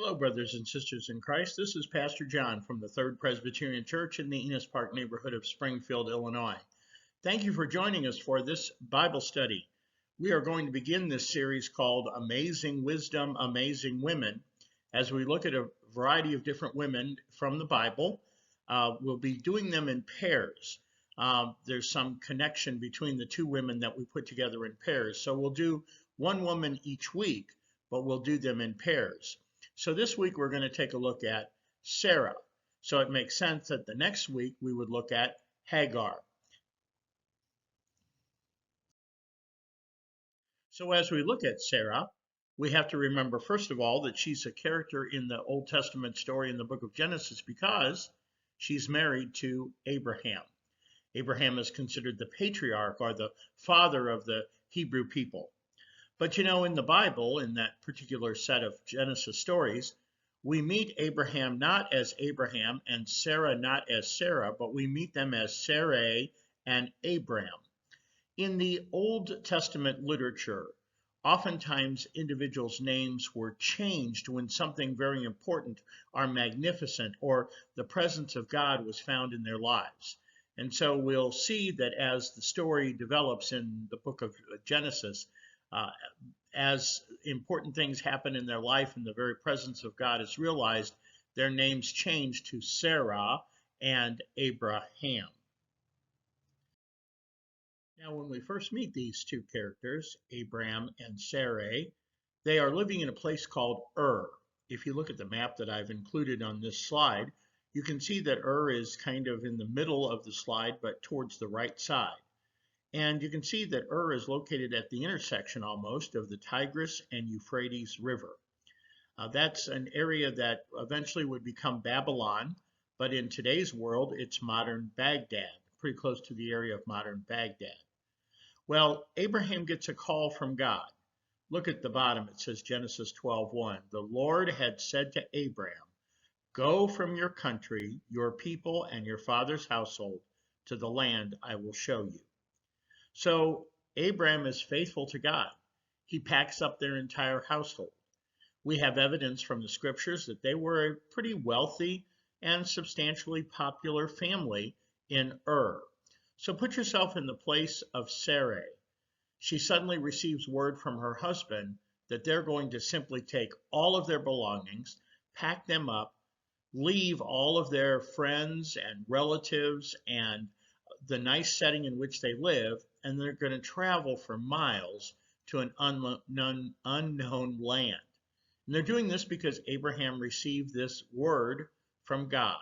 Hello, brothers and sisters in Christ. This is Pastor John from the Third Presbyterian Church in the Enos Park neighborhood of Springfield, Illinois. Thank you for joining us for this Bible study. We are going to begin this series called Amazing Wisdom, Amazing Women. As we look at a variety of different women from the Bible, we'll be doing them in pairs. There's some connection between the two women that we put together in pairs. So we'll do one woman each week, but we'll do them in pairs. So this week we're going to take a look at Sarah. So it makes sense that the next week we would look at Hagar. So as we look at Sarah, we have to remember, first of all, that she's a character in the Old Testament story in the book of Genesis because she's married to Abraham. Abraham is considered the patriarch or the father of the Hebrew people. But you know, in the Bible, in that particular set of Genesis stories, we meet Abraham not as Abraham and Sarah not as Sarah, but we meet them as Sarai and Abram. In the Old Testament literature, oftentimes individuals' names were changed when something very important or magnificent or the presence of God was found in their lives. And so we'll see that as the story develops in the book of Genesis, as important things happen in their life and the very presence of God is realized, their names change to Sarah and Abraham. Now, when we first meet these two characters, Abram and Sarai, they are living in a place called Ur. If you look at the map that I've included on this slide, you can see that Ur is kind of in the middle of the slide, but towards the right side. And you can see that Ur is located at the intersection almost of the Tigris and Euphrates River. That's an area that eventually would become Babylon, but in today's world, it's modern Baghdad, pretty close to the area of modern Baghdad. Well, Abraham gets a call from God. Look at the bottom, it says Genesis 12:1. The Lord had said to Abram, "Go from your country, your people, and your father's household to the land I will show you." So Abram is faithful to God. He packs up their entire household. We have evidence from the scriptures that they were a pretty wealthy and substantially popular family in Ur. So put yourself in the place of Sarai. She suddenly receives word from her husband that they're going to simply take all of their belongings, pack them up, leave all of their friends and relatives and the nice setting in which they live, and they're going to travel for miles to an unknown land. And they're doing this because Abraham received this word from God.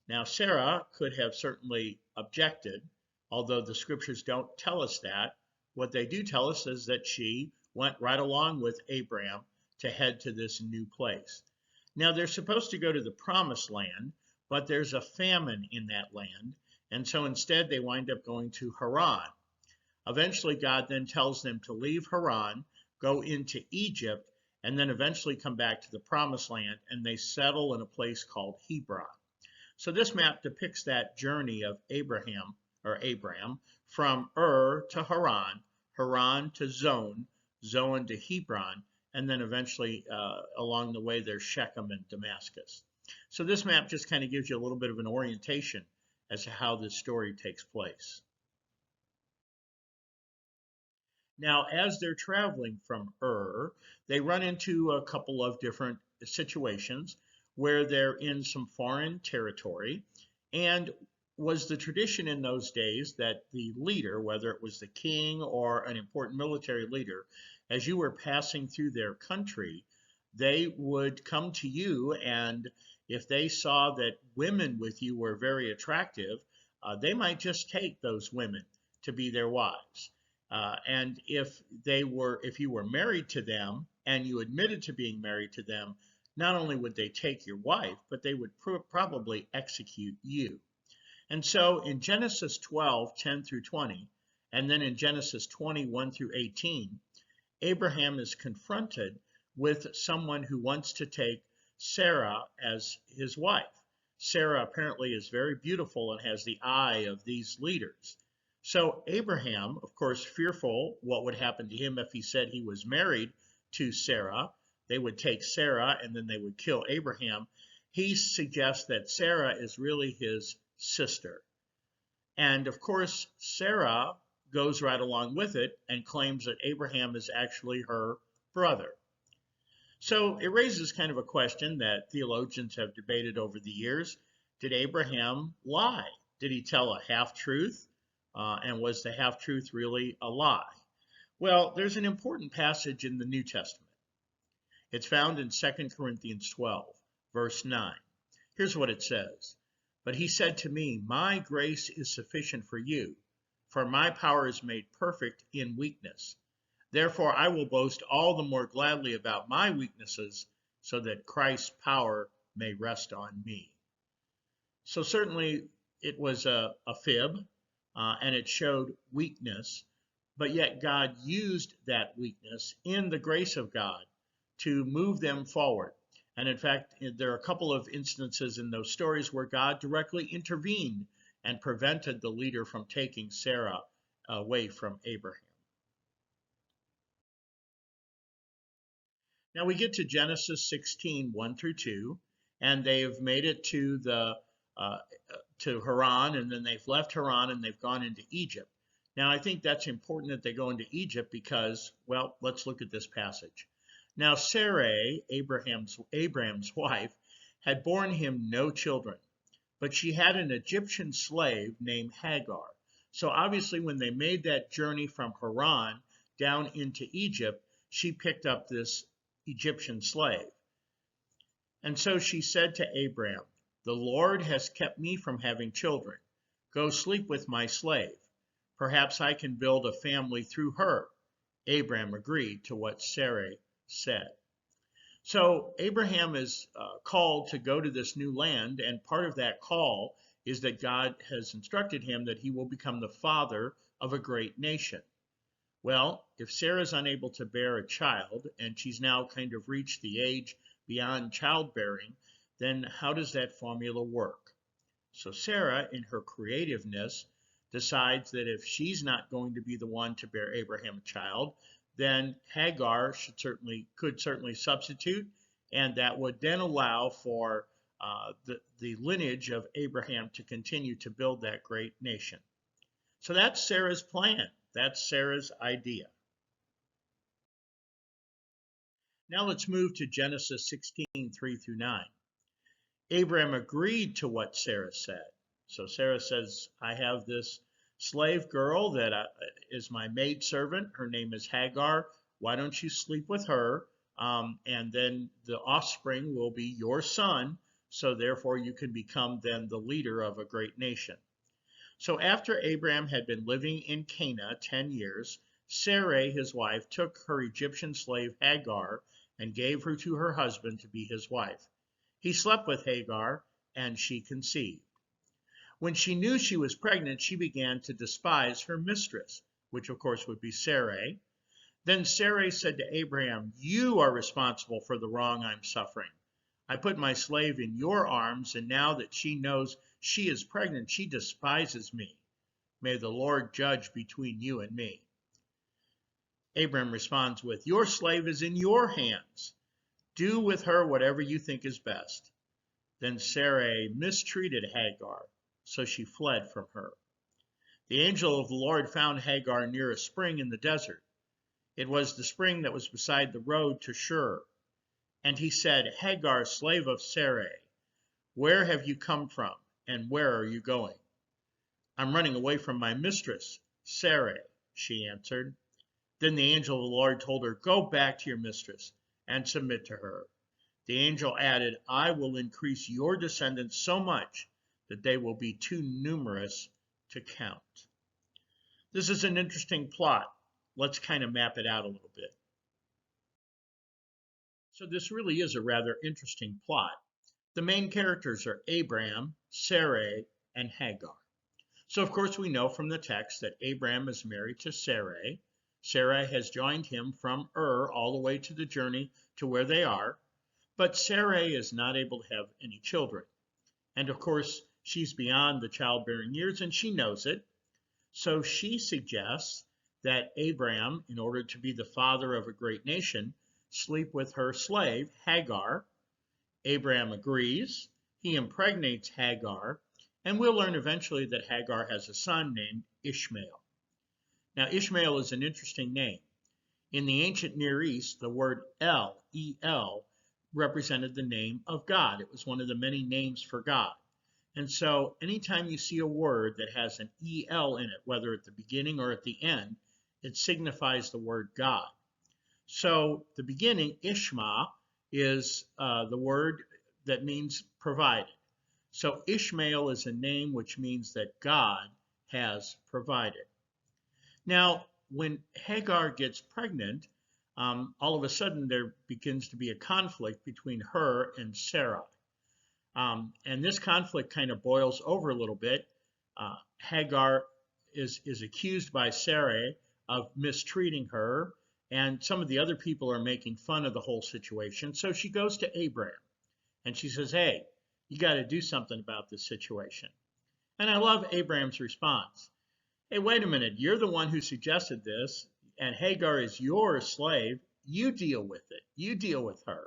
Now, Sarah could have certainly objected, although the scriptures don't tell us that. What they do tell us is that she went right along with Abraham to head to this new place. Now, they're supposed to go to the promised land, but there's a famine in that land. And so instead, they wind up going to Haran. Eventually, God then tells them to leave Haran, go into Egypt, and then eventually come back to the promised land, and they settle in a place called Hebron. So this map depicts that journey of Abram from Ur to Haran, Haran to Zon, Zon to Hebron, and then eventually along the way there's Shechem and Damascus. So this map just kind of gives you a little bit of an orientation as to how this story takes place. Now, as they're traveling from Ur, they run into a couple of different situations where they're in some foreign territory, and was the tradition in those days that the leader, whether it was the king or an important military leader, as you were passing through their country, they would come to you, and if they saw that women with you were very attractive, they might just take those women to be their wives. And if you were married to them and you admitted to being married to them, not only would they take your wife, but they would probably execute you. And so in Genesis 12:10 through 20, and then in Genesis 21 through 18, Abraham is confronted with someone who wants to take Sarah as his wife. Sarah apparently is very beautiful and has the eye of these leaders. So Abraham, of course, fearful what would happen to him if he said he was married to Sarah, they would take Sarah and then they would kill Abraham. He suggests that Sarah is really his sister. And of course, Sarah goes right along with it and claims that Abraham is actually her brother. So it raises kind of a question that theologians have debated over the years. Did Abraham lie? Did he tell a half-truth? And was the half-truth really a lie? Well, there's an important passage in the New Testament. It's found in 2 Corinthians 12, verse 9. Here's what it says. But he said to me, my grace is sufficient for you, for my power is made perfect in weakness. Therefore, I will boast all the more gladly about my weaknesses, so that Christ's power may rest on me. So certainly it was a fib, and it showed weakness, but yet God used that weakness in the grace of God to move them forward. And in fact, there are a couple of instances in those stories where God directly intervened and prevented the leader from taking Sarah away from Abraham. Now we get to Genesis 16, 1 through 2, and they've made it to Haran, and then they've left Haran and they've gone into Egypt. Now I think that's important that they go into Egypt because, well, let's look at this passage. Now Sarai, Abraham's wife, had borne him no children, but she had an Egyptian slave named Hagar. So obviously when they made that journey from Haran down into Egypt, she picked up this Egyptian slave. And so she said to Abram, the Lord has kept me from having children. Go sleep with my slave. Perhaps I can build a family through her. Abram agreed to what Sarai said. So Abraham is called to go to this new land, and part of that call is that God has instructed him that he will become the father of a great nation. Well, if Sarah's unable to bear a child, and she's now kind of reached the age beyond childbearing, then how does that formula work? So Sarah, in her creativeness, decides that if she's not going to be the one to bear Abraham a child, then Hagar could certainly substitute, and that would then allow for the lineage of Abraham to continue to build that great nation. So that's Sarah's plan. That's Sarah's idea. Now let's move to Genesis 16, 3 through 9. Abraham agreed to what Sarah said. So Sarah says, I have this slave girl that is my maidservant. Her name is Hagar. Why don't you sleep with her? And then the offspring will be your son. So therefore you can become then the leader of a great nation. So after Abraham had been living in Canaan 10 years, Sarai, his wife, took her Egyptian slave Hagar and gave her to her husband to be his wife. He slept with Hagar, and she conceived. When she knew she was pregnant, she began to despise her mistress, which of course would be Sarai. Then Sarai said to Abraham, you are responsible for the wrong I'm suffering. I put my slave in your arms, and now that she knows she is pregnant, she despises me. May the Lord judge between you and me. Abraham responds with, your slave is in your hands. Do with her whatever you think is best. Then Sarai mistreated Hagar, so she fled from her. The angel of the Lord found Hagar near a spring in the desert. It was the spring that was beside the road to Shur. And he said, Hagar, slave of Sarai, where have you come from, and where are you going? I'm running away from my mistress, Sarai, she answered. Then the angel of the Lord told her, go back to your mistress and submit to her. The angel added, I will increase your descendants so much that they will be too numerous to count. This is an interesting plot. Let's kind of map it out a little bit. So this really is a rather interesting plot. The main characters are Abraham, Sarai, and Hagar. So of course we know from the text that Abraham is married to Sarai. Sarai has joined him from all the way to the journey to where they are. But Sarai is not able to have any children. And of course, she's beyond the childbearing years and she knows it. So she suggests that Abraham, in order to be the father of a great nation, sleep with her slave, Hagar. Abraham agrees. He impregnates Hagar, and we'll learn eventually that Hagar has a son named Ishmael. Now, Ishmael is an interesting name. In the ancient Near East, the word El, E-L, represented the name of God. It was one of the many names for God. And so anytime you see a word that has an E-L in it, whether at the beginning or at the end, it signifies the word God. So the beginning, Ishma, is the word that means provided. So Ishmael is a name which means that God has provided. Now, when Hagar gets pregnant, all of a sudden there begins to be a conflict between her and Sarah. And this conflict kind of boils over a little bit. Hagar is accused by Sarai of mistreating her, and some of the other people are making fun of the whole situation. So she goes to Abraham and she says, hey, you got to do something about this situation. And I love Abraham's response. Hey, wait a minute, you're the one who suggested this, and Hagar is your slave. You deal with it. You deal with her.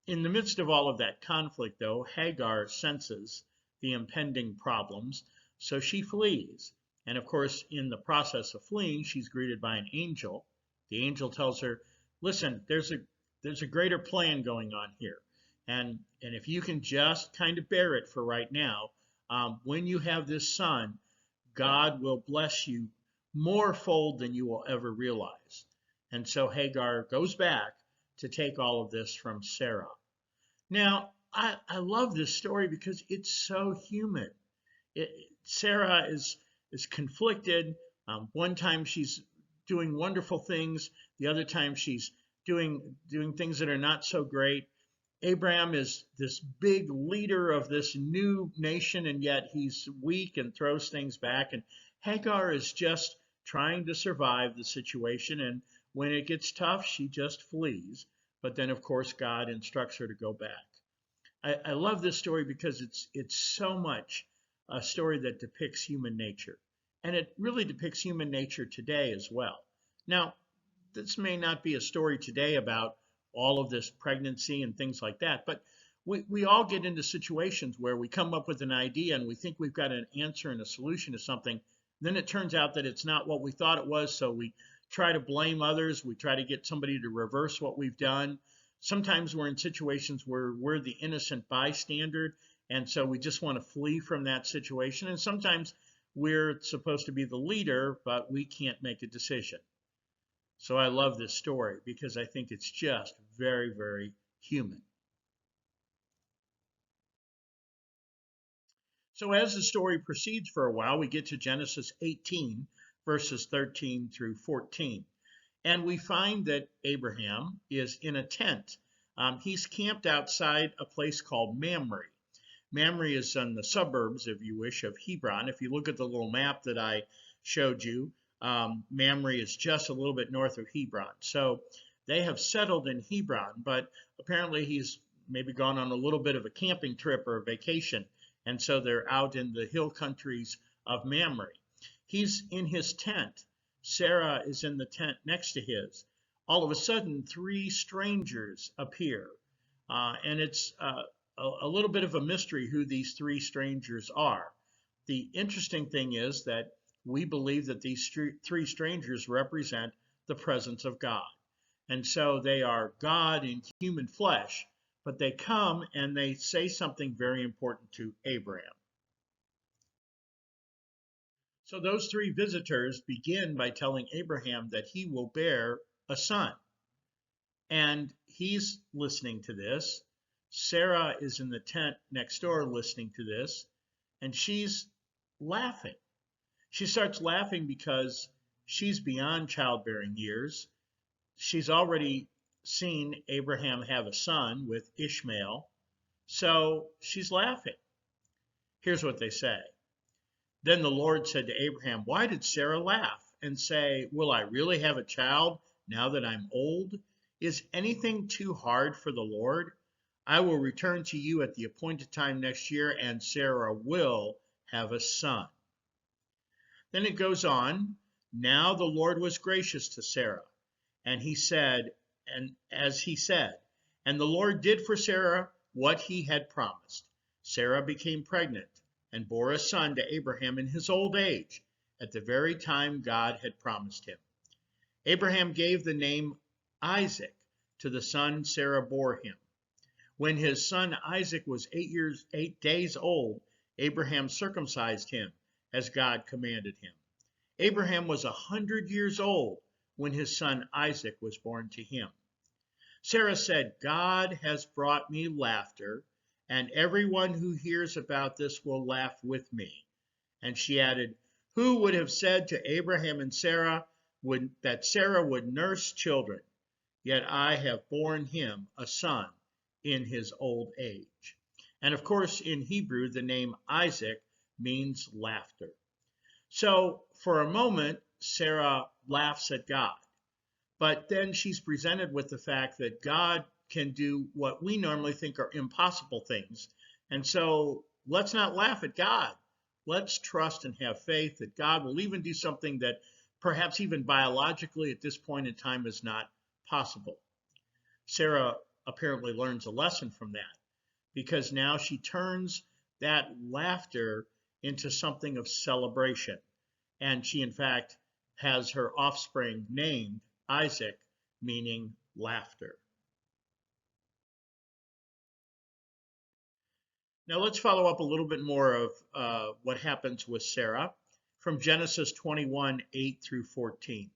In the midst of all of that conflict, though, Hagar senses the impending problems, so she flees. And of course, in the process of fleeing, she's greeted by an angel. The angel tells her, listen, there's a greater plan going on here. And if you can just kind of bear it for right now, when you have this son, God will bless you morefold than you will ever realize. And so Hagar goes back to take all of this from Sarah. Now, I love this story because it's so human. Sarah is conflicted. One time she's doing wonderful things. The other time she's doing things that are not so great. Abraham is this big leader of this new nation, and yet he's weak and throws things back. And Hagar is just trying to survive the situation. And when it gets tough, she just flees. But then, of course, God instructs her to go back. I love this story because it's so much a story that depicts human nature. And it really depicts human nature today as well. Now, this may not be a story today about all of this pregnancy and things like that, but we all get into situations where we come up with an idea and we think we've got an answer and a solution to something. Then it turns out that it's not what we thought it was, so we try to blame others. We try to get somebody to reverse what we've done. Sometimes we're in situations where we're the innocent bystander, and so we just want to flee from that situation. And sometimes we're supposed to be the leader, but we can't make a decision. So I love this story because I think it's just very, very human. So as the story proceeds for a while, we get to Genesis 18, verses 13 through 14. And we find that Abraham is in a tent. He's camped outside a place called Mamre. Mamre is in the suburbs, if you wish, of Hebron. If you look at the little map that I showed you, Mamre is just a little bit north of Hebron. So they have settled in Hebron, but apparently he's maybe gone on a little bit of a camping trip or a vacation. And so they're out in the hill countries of Mamre. He's in his tent. Sarah is in the tent next to his. All of a sudden, three strangers appear. And it's a little bit of a mystery who these three strangers are. The interesting thing is that we believe that these three strangers represent the presence of God. And so they are God in human flesh, but they come and they say something very important to Abraham. So those three visitors begin by telling Abraham that he will bear a son. And he's listening to this. Sarah is in the tent next door listening to this, and she's laughing. She starts laughing because she's beyond childbearing years. She's already seen Abraham have a son with Ishmael, so she's laughing. Here's what they say. Then the Lord said to Abraham, why did Sarah laugh and say, will I really have a child now that I'm old? Is anything too hard for the Lord? I will return to you at the appointed time next year, and Sarah will have a son. Then it goes on, now the Lord was gracious to Sarah, and he said, and as he said, and the Lord did for Sarah what he had promised. Sarah became pregnant and bore a son to Abraham in his old age, at the very time God had promised him. Abraham gave the name Isaac to the son Sarah bore him. When his son Isaac was 8 days old, Abraham circumcised him as God commanded him. Abraham was 100 years old when his son Isaac was born to him. Sarah said, God has brought me laughter, and everyone who hears about this will laugh with me. And she added, who would have said to Abraham and Sarah that Sarah would nurse children? Yet I have borne him a son in his old age. And of course, in Hebrew, the name Isaac means laughter. So for a moment, Sarah laughs at God. But then she's presented with the fact that God can do what we normally think are impossible things. And so let's not laugh at God. Let's trust and have faith that God will even do something that perhaps even biologically at this point in time is not possible. Sarah apparently learns a lesson from that, because now she turns that laughter into something of celebration. And she, in fact, has her offspring named Isaac, meaning laughter. Now let's follow up a little bit more of what happens with Sarah from Genesis 21, 8 through 14.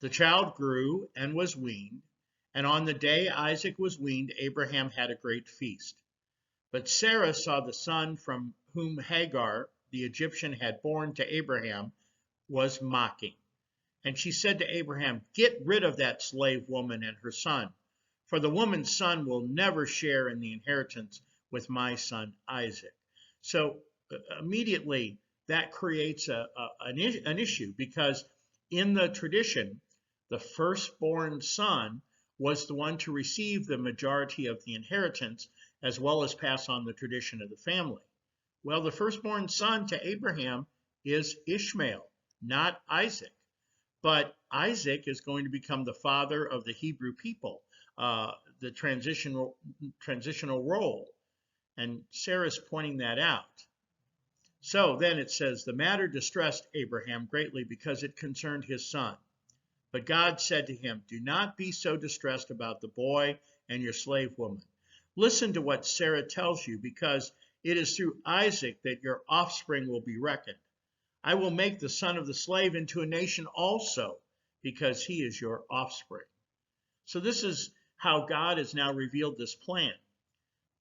The child grew and was weaned, and on the day Isaac was weaned, Abraham had a great feast. But Sarah saw the son from whom Hagar, the Egyptian, had borne to Abraham was mocking. And she said to Abraham, get rid of that slave woman and her son, for the woman's son will never share in the inheritance with my son Isaac. So immediately that creates an issue, because in the tradition, the firstborn son was the one to receive the majority of the inheritance, as well as pass on the tradition of the family. Well, the firstborn son to Abraham is Ishmael, not Isaac. But Isaac is going to become the father of the Hebrew people, the transitional role. And Sarah's pointing that out. So then it says, the matter distressed Abraham greatly because it concerned his son. But God said to him, do not be so distressed about the boy and your slave woman. Listen to what Sarah tells you, because it is through Isaac that your offspring will be reckoned. I will make the son of the slave into a nation also, because he is your offspring. So this is how God has now revealed this plan.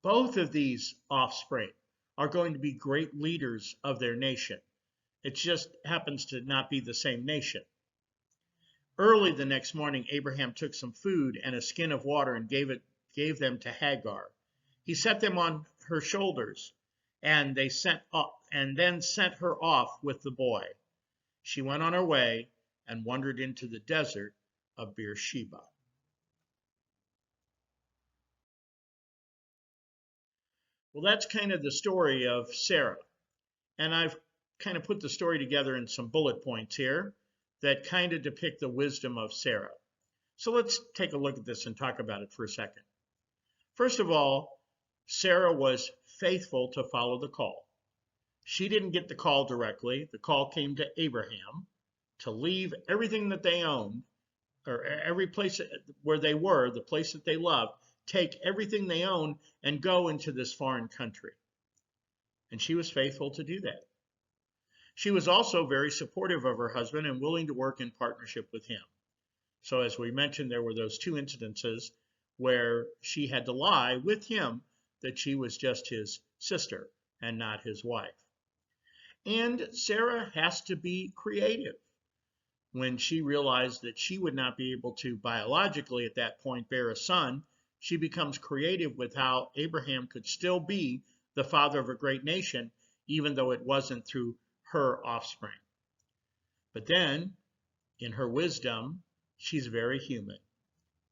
Both of these offspring are going to be great leaders of their nation. It just happens to not be the same nation. Early the next morning, Abraham took some food and a skin of water and gave them to Hagar. He set them on her shoulders, and then sent her off with the boy. She went on her way and wandered into the desert of Beersheba. Well, that's kind of the story of Sarah. And I've kind of put the story together in some bullet points here that kind of depict the wisdom of Sarah. So let's take a look at this and talk about it for a second. First of all, Sarah was faithful to follow the call. She didn't get the call directly. The call came to Abraham to leave everything that they owned, or every place where they were, the place that they loved, take everything they owned and go into this foreign country. And she was faithful to do that. She was also very supportive of her husband and willing to work in partnership with him. So as we mentioned, there were those two incidences where she had to lie with him that she was just his sister and not his wife. And Sarah has to be creative. When she realized that she would not be able to biologically at that point bear a son, she becomes creative with how Abraham could still be the father of a great nation, even though it wasn't through her offspring. But then, in her wisdom, she's very human.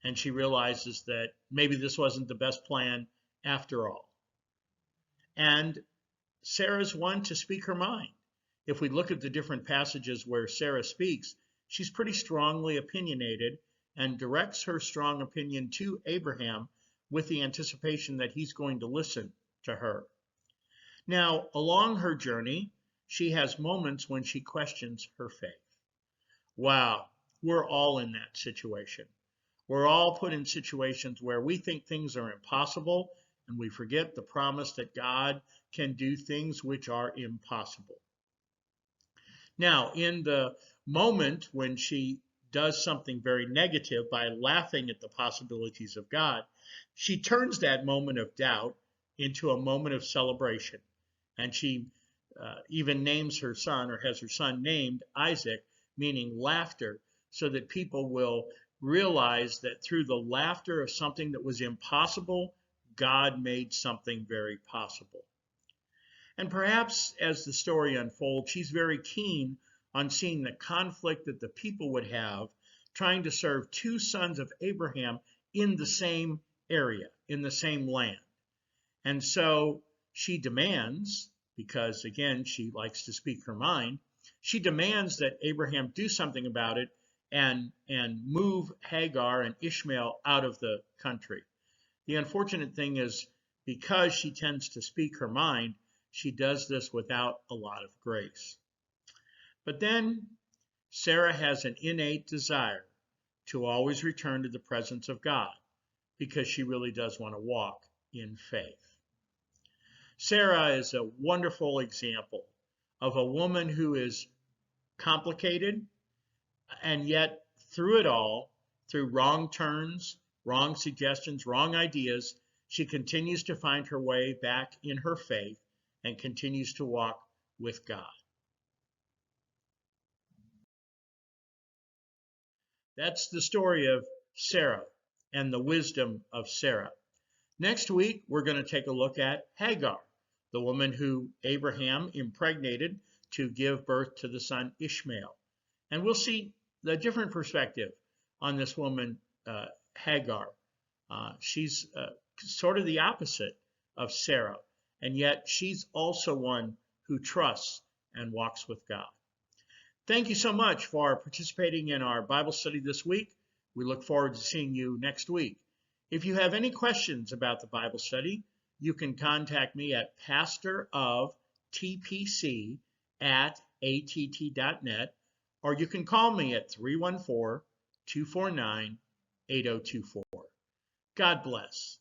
And she realizes that maybe this wasn't the best plan after all. And Sarah's one to speak her mind. If we look at the different passages where Sarah speaks, she's pretty strongly opinionated, and directs her strong opinion to Abraham with the anticipation that he's going to listen to her. Now, along her journey, she has moments when she questions her faith. Wow, we're all in that situation. We're all put in situations where we think things are impossible, and we forget the promise that God can do things which are impossible. Now, in the moment when she does something very negative by laughing at the possibilities of God, she turns that moment of doubt into a moment of celebration. And she even names her son, or has her son named Isaac, meaning laughter, so that people will realize that through the laughter of something that was impossible, God made something very possible. And perhaps as the story unfolds, she's very keen on seeing the conflict that the people would have trying to serve two sons of Abraham in the same area, in the same land. And so she demands, because again, she likes to speak her mind, she demands that Abraham do something about it and move Hagar and Ishmael out of the country. The unfortunate thing is, because she tends to speak her mind, she does this without a lot of grace. But then Sarah has an innate desire to always return to the presence of God, because she really does want to walk in faith. Sarah is a wonderful example of a woman who is complicated, and yet through it all, through wrong turns, wrong suggestions, wrong ideas, she continues to find her way back in her faith and continues to walk with God. That's the story of Sarah and the wisdom of Sarah. Next week, we're going to take a look at Hagar, the woman who Abraham impregnated to give birth to the son Ishmael. And we'll see the different perspective on this woman, Hagar. She's sort of the opposite of Sarah, and yet she's also one who trusts and walks with God. Thank you so much for participating in our Bible study this week. We look forward to seeing you next week. If you have any questions about the Bible study, you can contact me at pastorofTPC@att.net, or you can call me at 314-249-8024. God bless.